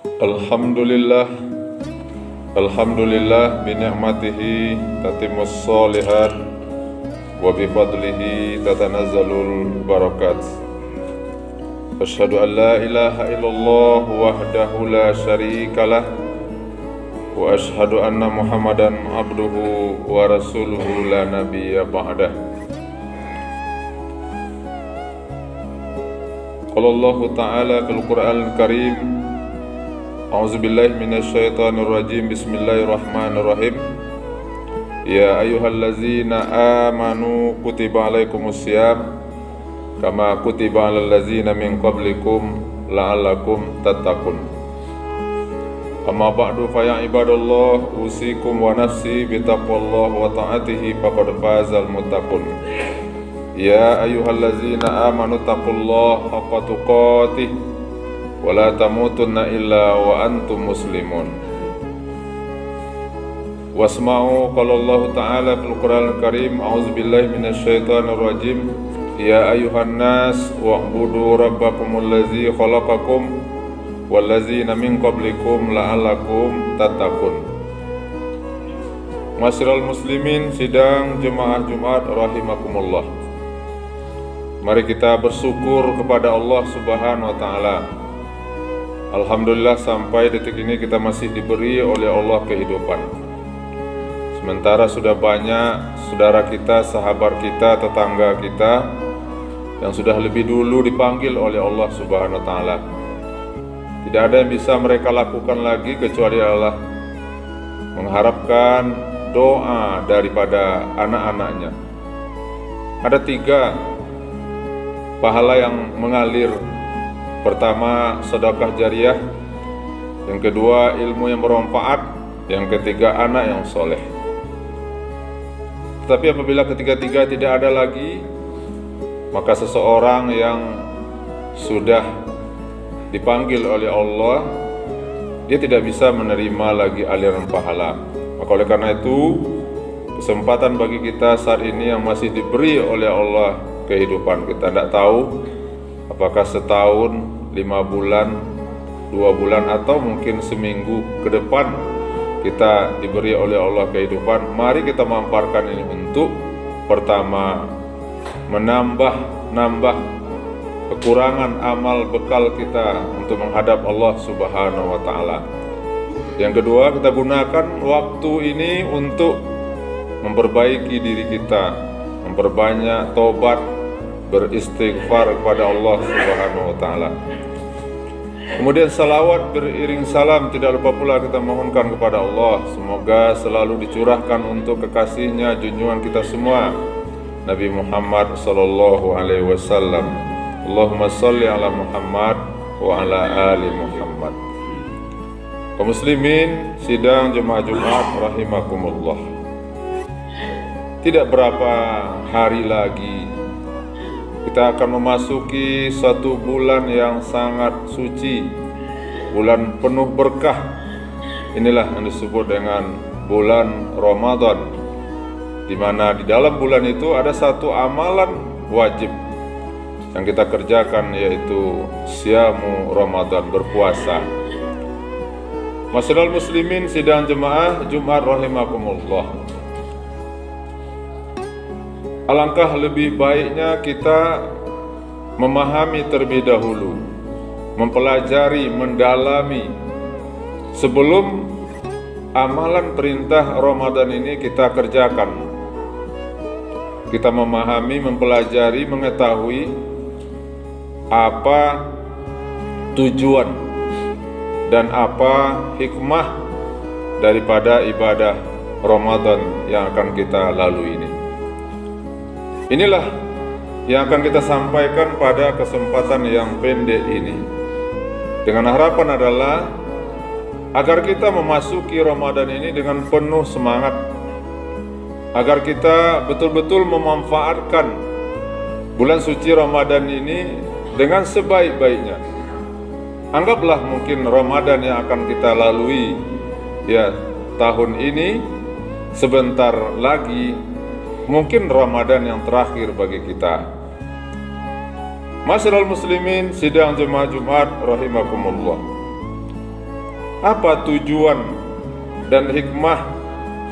Alhamdulillah, Alhamdulillah bi ni'matihi tatimmus shalihat wa bi fadlihi tatanazzalul barakat. Asyhadu an la ilaha illallah wahdahu la syarikalah wa asyhadu anna Muhammadan abduhu wa rasuluhu la nabiyya ba'dah. Qala Allah Ta'ala fil Qur'anil Karim, A'udzubillahi minasyaitonir rajim. Bismillahirrahmanirrahim. Ya ayyuhallazina amanu kutiba alaikumusiyam kama kutiba alal ladzina min qablikum la'allakum tattaqun. Amma ba'du fa ya ibadallah usikum wa nafsi bitaqwallah wa ta'atihi faqad fazal muttaqun. Ya ayyuhallazina amanu taqullaha haqqa tuqatih wa la tamutunna illa wa antum muslimun. Wasma'u qala Allah Ta'ala fil Qur'anil Karim, a'udzubillahi minasyaitonir rajim. Ya ayyuhan nas wa'budu rabbakumul ladzi khalaqakum wal ladzina min qablikum la'allakum tattaqun. Masyiral muslimin sidang jemaah Jumat rahimakumullah. Mari kita bersyukur kepada Allah Subhanahu wa taala. Alhamdulillah sampai detik ini kita masih diberi oleh Allah kehidupan. Sementara sudah banyak saudara kita, sahabat kita, tetangga kita yang sudah lebih dulu dipanggil oleh Allah Subhanahu wa taala. Tidak ada yang bisa mereka lakukan lagi kecuali Allah mengharapkan doa daripada anak-anaknya. Ada 3 pahala yang mengalir. Pertama, sedekah jariah. Yang kedua, ilmu yang bermanfaat. Yang ketiga, anak yang soleh. Tetapi apabila ketiga-tiga tidak ada lagi, maka seseorang yang sudah dipanggil oleh Allah, dia tidak bisa menerima lagi aliran pahala. Maka oleh karena itu, kesempatan bagi kita saat ini yang masih diberi oleh Allah kehidupan, kita tidak tahu apakah setahun, 5 bulan, 2 bulan, atau mungkin seminggu ke depan kita diberi oleh Allah kehidupan. Mari kita manfaatkan ini untuk pertama, menambah kekurangan amal bekal kita untuk menghadap Allah Subhanahu wa taala. Yang kedua, kita gunakan waktu ini untuk memperbaiki diri kita, memperbanyak tobat, beristighfar kepada Allah Subhanahu wa taala. Kemudian salawat beriring salam tidak lupa pula kita mohonkan kepada Allah, semoga selalu dicurahkan untuk kekasihnya, junjungan kita semua, Nabi Muhammad sallallahu alaihi wasallam. Allahumma shalli ala Muhammad wa ala ali Muhammad. Kaum muslimin sidang jemaah Jumat rahimakumullah. Tidak berapa hari lagi kita akan memasuki satu bulan yang sangat suci, bulan penuh berkah. Inilah yang disebut dengan bulan Ramadan, di mana di dalam bulan itu ada satu amalan wajib yang kita kerjakan, yaitu siamu Ramadan, berpuasa. Masyiral muslimin sidang jemaah Jumat rahimakumullah. Alangkah lebih baiknya kita memahami terlebih dahulu, mempelajari, mendalami sebelum amalan perintah Ramadan ini kita kerjakan. Kita memahami, mempelajari, mengetahui apa tujuan dan apa hikmah daripada ibadah Ramadan yang akan kita lalui ini. Inilah yang akan kita sampaikan pada kesempatan yang pendek ini, dengan harapan adalah agar kita memasuki Ramadan ini dengan penuh semangat, agar kita betul-betul memanfaatkan bulan suci Ramadan ini dengan sebaik-baiknya. Anggaplah mungkin Ramadan yang akan kita lalui tahun ini, sebentar lagi mungkin Ramadan yang terakhir bagi kita. Masyiral muslimin sidang jemaah Jumat rahimakumullah. apa tujuan dan hikmah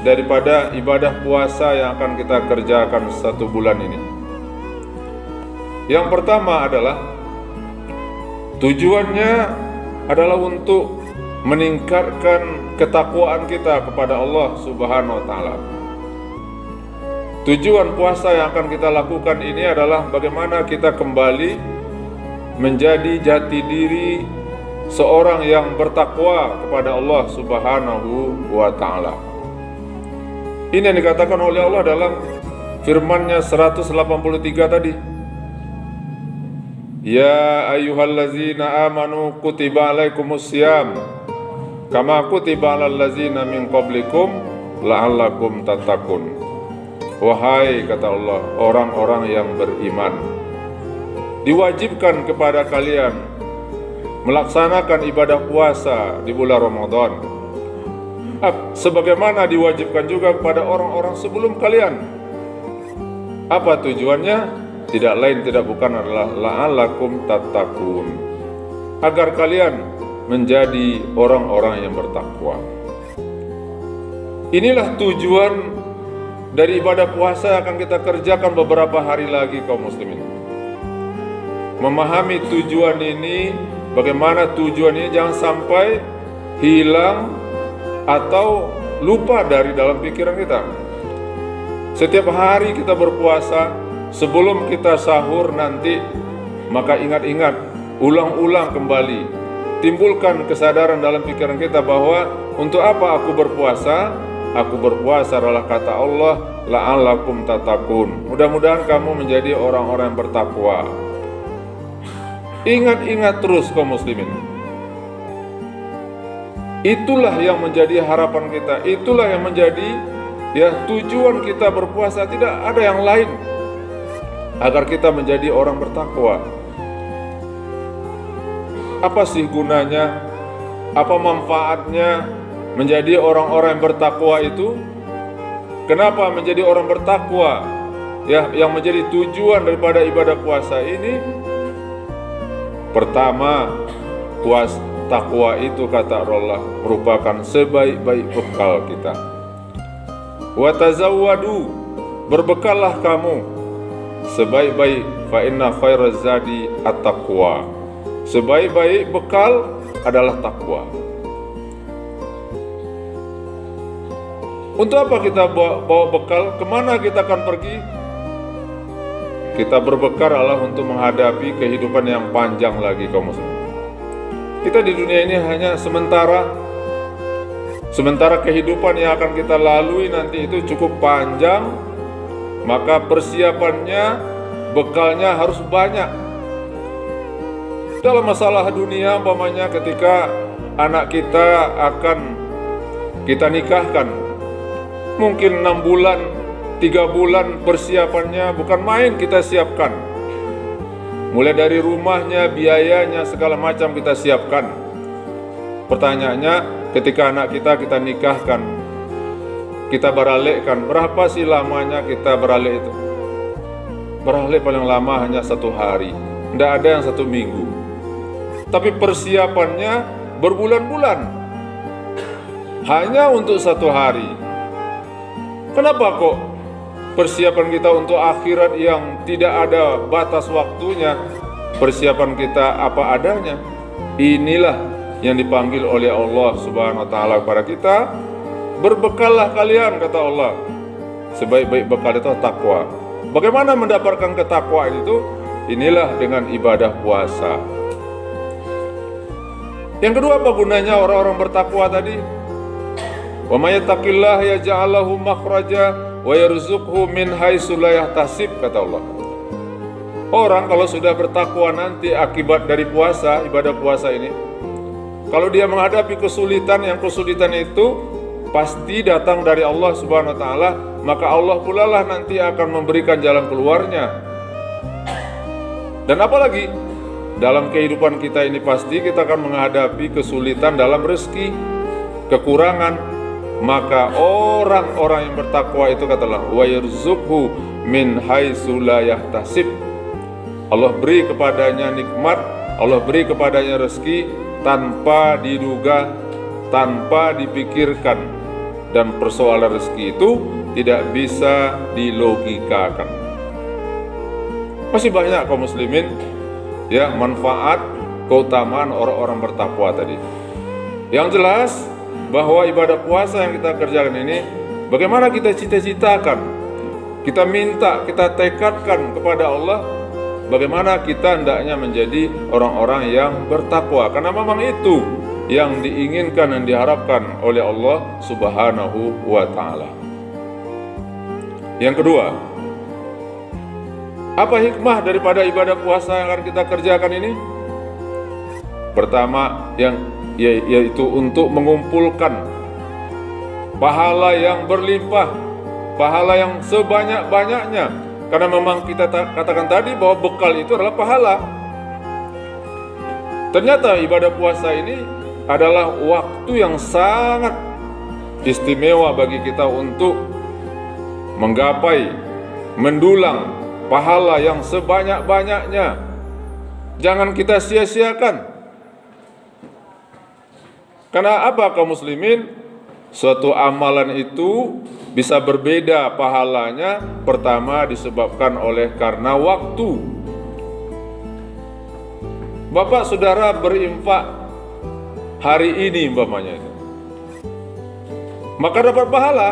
daripada ibadah puasa yang akan kita kerjakan 1 bulan ini? Yang pertama adalah tujuannya adalah untuk meningkatkan ketakwaan kita kepada Allah Subhanahu wa taala. Tujuan puasa yang akan kita lakukan ini adalah bagaimana kita kembali menjadi jati diri seorang yang bertakwa kepada Allah Subhanahu wa taala. Ini yang dikatakan oleh Allah dalam firman-Nya 183 tadi. Ya ayyuhallazina amanu kutiba alaikumussyam kama kutiba alal ladzina min qablikum la'allakum tattaqun. Wahai, kata Allah, orang-orang yang beriman, diwajibkan kepada kalian melaksanakan ibadah puasa di bulan Ramadan sebagaimana diwajibkan juga kepada orang-orang sebelum kalian. Apa tujuannya? Tidak lain tidak bukan adalah la'allakum tattaqun, agar kalian menjadi orang-orang yang bertakwa. Inilah tujuan dari ibadah puasa yang akan kita kerjakan beberapa hari lagi, kaum muslimin. Memahami tujuan ini, bagaimana tujuan ini jangan sampai hilang atau lupa dari dalam pikiran kita. Setiap hari kita berpuasa, sebelum kita sahur nanti, maka ingat-ingat, ulang-ulang kembali, timbulkan kesadaran dalam pikiran kita bahwa untuk apa aku berpuasa? Aku berpuasa adalah kata Allah, la'allakum tattaqun. Mudah-mudahan kamu menjadi orang-orang yang bertakwa. Ingat-ingat terus, kaum muslimin. Itulah yang menjadi harapan kita, itulah yang menjadi tujuan kita berpuasa, tidak ada yang lain. Agar kita menjadi orang bertakwa. Apa sih gunanya? Apa manfaatnya menjadi orang-orang yang bertakwa itu? Kenapa menjadi orang bertakwa? Yang menjadi tujuan daripada ibadah puasa ini. Pertama, takwa itu, kata Allah, merupakan sebaik-baik bekal kita. Wa tazawwadu, berbekallah kamu. Sebaik-baik, fa inna khairaz zadi at-taqwa. Sebaik-baik bekal adalah takwa. Untuk apa kita bawa bekal? Kemana kita akan pergi? Kita berbekal adalah untuk menghadapi kehidupan yang panjang lagi, kaum muslimin. Kita di dunia ini hanya sementara. Sementara kehidupan yang akan kita lalui nanti itu cukup panjang, maka persiapannya, bekalnya harus banyak. Dalam masalah dunia, umpamanya ketika anak kita akan kita nikahkan, mungkin 6 bulan, 3 bulan persiapannya bukan main kita siapkan. Mulai dari rumahnya, biayanya, segala macam kita siapkan. Pertanyaannya, ketika anak kita nikahkan, kita beralihkan, berapa sih lamanya kita beralih itu? Beralih paling lama hanya 1 hari, tidak ada yang 1 minggu. Tapi persiapannya berbulan-bulan, hanya untuk 1 hari. Kenapa kok persiapan kita untuk akhirat yang tidak ada batas waktunya, persiapan kita apa adanya? Inilah yang dipanggil oleh Allah Subhanahu wa taala kepada kita. Berbekallah kalian, kata Allah. Sebaik-baik bekal itu takwa. Bagaimana mendapatkan ketakwaan itu? Inilah dengan ibadah puasa. Yang kedua, apa gunanya orang-orang bertakwa tadi? Wa may yattaqillaha yaj'al lahu makhraja wa yarzuqhu min haitsu la yahtasib, kata Allah. Orang kalau sudah bertakwa nanti akibat dari puasa, ibadah puasa ini, kalau dia menghadapi kesulitan, yang kesulitan itu pasti datang dari Allah Subhanahu wa taala, maka Allah pula lah nanti akan memberikan jalan keluarnya. Dan apalagi dalam kehidupan kita ini pasti kita akan menghadapi kesulitan dalam rezeki, kekurangan. Maka orang-orang yang bertakwa itu, kata Allah, wa yarzuqhu min haitsu la yahtasib. Allah beri kepadanya nikmat, Allah beri kepadanya rezeki tanpa diduga, tanpa dipikirkan, dan persoalan rezeki itu tidak bisa dilogikakan. Masih banyak kaum muslimin ya manfaat keutamaan orang-orang bertakwa tadi. Yang jelas bahwa ibadah puasa yang kita kerjakan ini, bagaimana kita cita-citakan, kita minta, kita tekadkan kepada Allah, bagaimana kita hendaknya menjadi orang-orang yang bertakwa, karena memang itu yang diinginkan dan diharapkan oleh Allah Subhanahu wa Ta'ala. Yang kedua, apa hikmah daripada ibadah puasa yang akan kita kerjakan ini? Pertama, yaitu untuk mengumpulkan pahala yang berlimpah, pahala yang sebanyak-banyaknya. Karena memang kita katakan tadi bahwa bekal itu adalah pahala. Ternyata ibadah puasa ini adalah waktu yang sangat istimewa bagi kita untuk menggapai, mendulang pahala yang sebanyak-banyaknya. Jangan kita sia-siakan. Karena apa kaum muslimin? Suatu amalan itu bisa berbeda pahalanya. Pertama disebabkan karena waktu. Bapak saudara berinfak hari ini umpamanya itu, maka dapat pahala.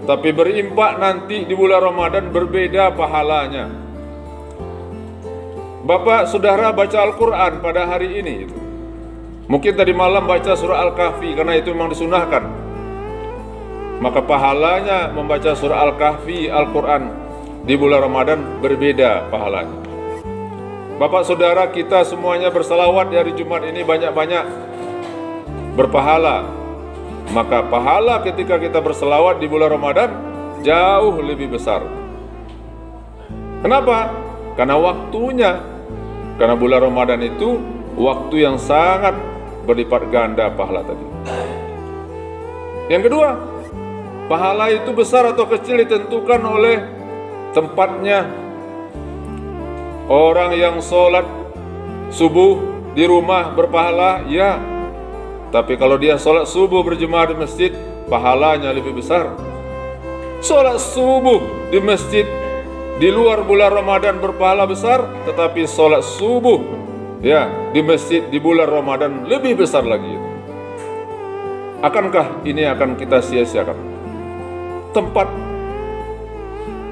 Tapi berimpak nanti di bulan Ramadan berbeda pahalanya. Bapak saudara baca Al-Quran pada hari ini itu, mungkin tadi malam baca surah Al-Kahfi karena itu memang disunahkan, maka pahalanya membaca surah Al-Kahfi, Al-Quran di bulan Ramadan berbeda pahalanya. Bapak saudara kita semuanya berselawat di hari Jumat ini banyak-banyak berpahala. Maka pahala ketika kita berselawat di bulan Ramadan jauh lebih besar. Kenapa? Karena waktunya. Karena bulan Ramadan itu waktu yang sangat berlipat ganda pahala tadi. Yang kedua, pahala itu besar atau kecil ditentukan oleh tempatnya. Orang yang sholat subuh di rumah berpahala, ya. Tapi kalau dia sholat subuh berjemaah di masjid, pahalanya lebih besar. Sholat subuh di masjid di luar bulan Ramadan berpahala besar, tetapi sholat subuh ya di masjid di bulan Ramadan lebih besar lagi. Akankah ini akan kita sia-siakan? Tempat.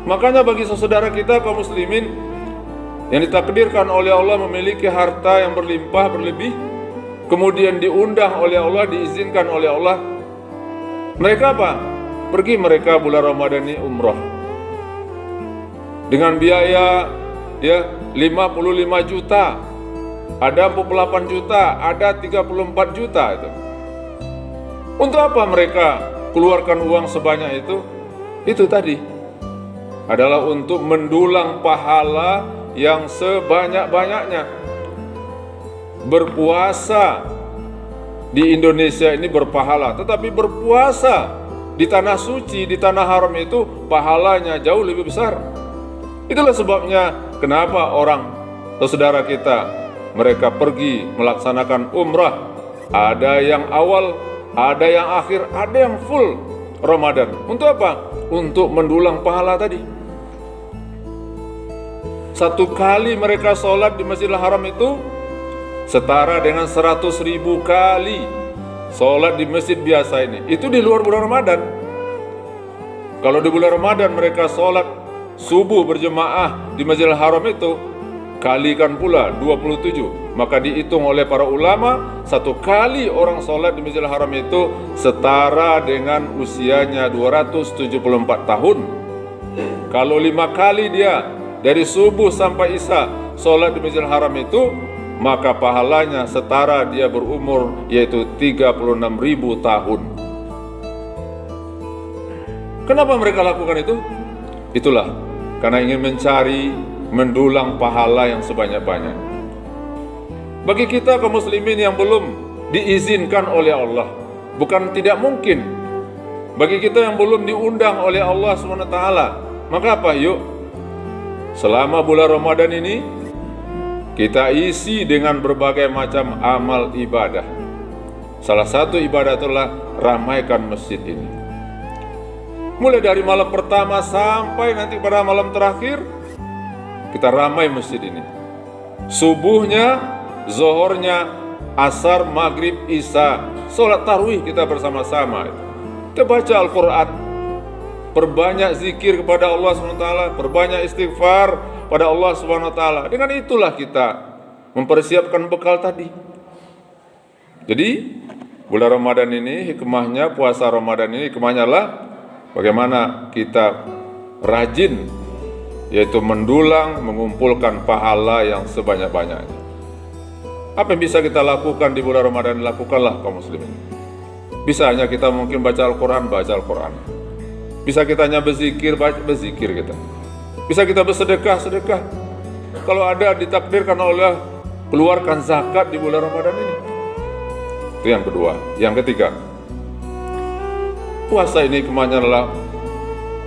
Makanya bagi saudara kita kaum muslimin yang ditakdirkan oleh Allah memiliki harta yang berlimpah berlebih, kemudian diundang oleh Allah, diizinkan oleh Allah, mereka apa? Pergi mereka bulan Ramadan ini umroh dengan biaya ya 55 juta, ada 48 juta, ada 34 juta itu. Untuk apa mereka keluarkan uang sebanyak itu? Itu tadi adalah untuk mendulang pahala yang sebanyak-banyaknya. Berpuasa di Indonesia ini berpahala, tetapi berpuasa di tanah suci, di tanah haram itu pahalanya jauh lebih besar. Itulah sebabnya kenapa orang atau saudara kita mereka pergi melaksanakan umrah. Ada yang awal, ada yang akhir, ada yang full Ramadan. Untuk apa? Untuk mendulang pahala tadi. Satu kali mereka sholat di Masjidil Haram itu setara dengan 100.000 kali sholat di masjid biasa ini. Itu di luar bulan Ramadan. Kalau di bulan Ramadan mereka sholat subuh berjemaah di Masjidil Haram itu, kalikan pula 27. Maka dihitung oleh para ulama, satu kali orang sholat di Masjidil Haram itu setara dengan usianya 274 tahun. Kalau 5 kali dia dari subuh sampai isya sholat di Masjidil Haram itu, maka pahalanya setara dia berumur yaitu 36.000 tahun. Kenapa mereka lakukan itu? Itulah karena ingin mencari, mendulang pahala yang sebanyak-banyak. Bagi kita kaum muslimin yang belum diizinkan oleh Allah, bukan tidak mungkin. Bagi kita yang belum diundang oleh Allah SWT, maka apa? Yuk, selama bulan Ramadan ini kita isi dengan berbagai macam amal ibadah. salah satu ibadah itulah ramaikan masjid ini. Mulai dari malam pertama sampai nanti pada malam terakhir, kita ramai masjid ini. Subuhnya, zohornya, asar, maghrib, isya, sholat tarawih kita bersama-sama. Kita baca Al-Quran, perbanyak zikir kepada Allah SWT, perbanyak istighfar pada Allah SWT. Dengan itulah kita mempersiapkan bekal tadi. Jadi bulan Ramadan ini hikmahnya, puasa Ramadan ini hikmahnya adalah bagaimana kita rajin, yaitu mendulang, mengumpulkan pahala yang sebanyak-banyaknya. Apa yang bisa kita lakukan di bulan Ramadan? Lakukanlah kaum muslimin. Bisa hanya kita mungkin baca Al-Quran, baca Al-Quran. Bisa kita hanya berzikir, berzikir kita. Bisa kita bersedekah, sedekah. Kalau ada ditakdirkan oleh keluarkan zakat di bulan Ramadan ini. Itu yang kedua. Yang ketiga, puasa ini hikmahnya adalah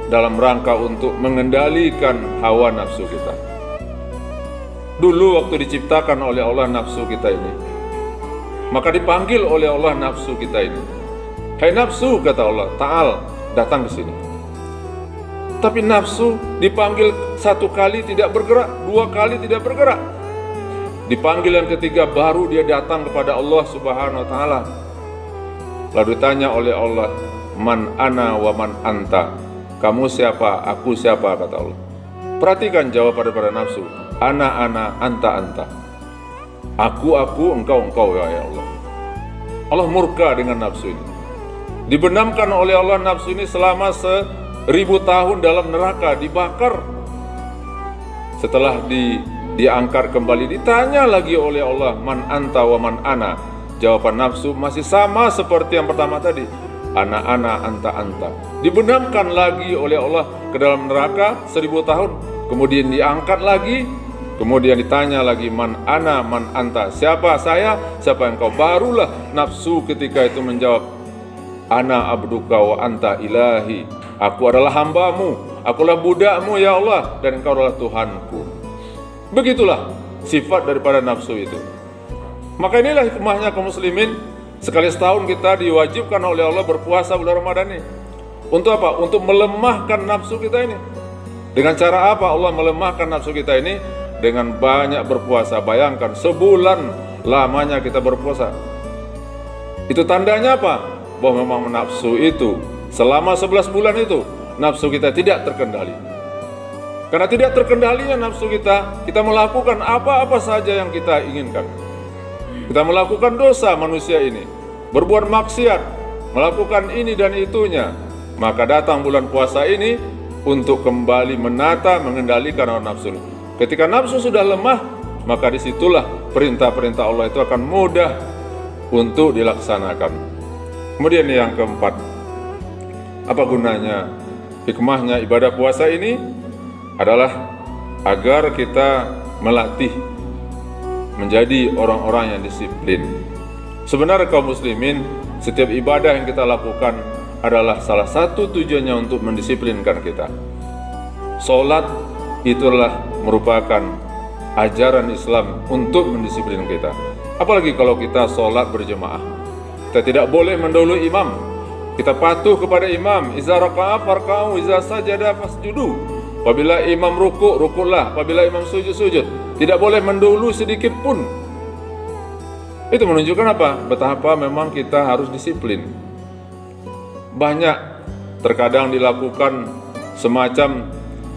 dalam rangka untuk mengendalikan hawa nafsu kita. Dulu waktu diciptakan oleh Allah nafsu kita ini, maka dipanggil oleh Allah nafsu kita ini. Hai nafsu, kata Allah, ta'al, datang ke sini. Tapi nafsu dipanggil satu kali tidak bergerak, dua kali tidak bergerak. Dipanggil yang ketiga baru dia datang kepada Allah Subhanahu wa taala. Lalu ditanya oleh Allah, man ana wa man anta. Kamu siapa, aku siapa, kata Allah. Perhatikan jawaban daripada nafsu. Ana, anta, anta. Aku, engkau, ya Allah. Allah murka dengan nafsu ini. Dibenamkan oleh Allah nafsu ini selama 1000 tahun dalam neraka, dibakar. Setelah diangkat kembali, ditanya lagi oleh Allah, man anta wa man ana. Jawaban nafsu masih sama seperti yang pertama tadi. Ana, anta. Dibenamkan lagi oleh Allah ke dalam neraka 1000 tahun. Kemudian diangkat lagi. Kemudian ditanya lagi, man ana, man anta. Siapa saya, siapa engkau? Barulah nafsu ketika itu menjawab, ana abduka wa anta ilahi. Aku adalah hambamu, akulah budakmu ya Allah, dan engkau adalah Tuhanku. Begitulah sifat daripada nafsu itu. Maka inilah hikmahnya kaum muslimin. Sekali setahun kita diwajibkan oleh Allah berpuasa bulan Ramadan ini. Untuk apa? Untuk melemahkan nafsu kita ini. Dengan cara apa Allah melemahkan nafsu kita ini? Dengan banyak berpuasa. Bayangkan sebulan lamanya kita berpuasa. Itu tandanya apa? Bahwa memang nafsu itu selama 11 bulan itu nafsu kita tidak terkendali. Karena tidak terkendalinya nafsu kita melakukan apa-apa saja yang kita inginkan. Kita melakukan dosa manusia ini, berbuat maksiat, melakukan ini dan itunya. Maka datang bulan puasa ini untuk kembali menata, mengendalikan hawa nafsu. Ketika nafsu sudah lemah, maka disitulah perintah-perintah Allah itu akan mudah untuk dilaksanakan. Kemudian yang keempat, apa gunanya? Hikmahnya ibadah puasa ini adalah agar kita melatih menjadi orang-orang yang disiplin. Sebenarnya kaum muslimin, setiap ibadah yang kita lakukan adalah salah satu tujuannya untuk mendisiplinkan kita. Salat itulah merupakan ajaran Islam untuk mendisiplin kita. Apalagi kalau kita salat berjemaah. Kita tidak boleh mendahului imam. Kita patuh kepada imam. Iza raka'a farka'u, iza sajada fasjudu. Apabila imam rukuk, rukuklah. Apabila imam sujud, sujud. Tidak boleh mendahului sedikit pun. Itu menunjukkan apa? Betapa memang kita harus disiplin. Banyak terkadang dilakukan semacam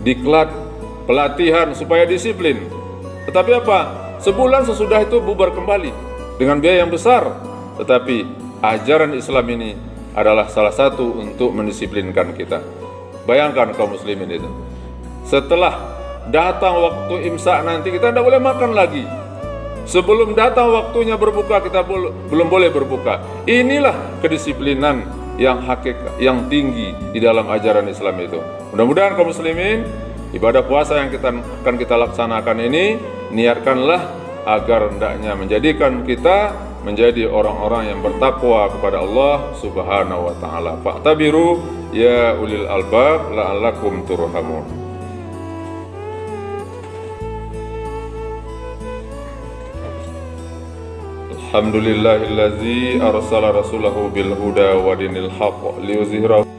diklat, pelatihan supaya disiplin. Tetapi apa? Sebulan sesudah itu bubar kembali dengan biaya yang besar. Tetapi ajaran Islam ini adalah salah satu untuk mendisiplinkan kita. Bayangkan kaum muslimin itu. Setelah datang waktu imsak nanti kita tidak boleh makan lagi. Sebelum datang waktunya berbuka kita belum boleh berbuka. Inilah kedisiplinan yang hakikat, yang tinggi di dalam ajaran Islam itu. Mudah-mudahan kaum muslimin, ibadah puasa yang akan kita laksanakan ini, niatkanlah agar hendaknya menjadikan kita menjadi orang-orang yang bertakwa kepada Allah Subhanahu wa taala. Fa'tabiru ya ulil albab la'allakum turhamun. Alhamdulillahillazi arsala rasulahu bil huda wa dinil haqq liyuzhirahu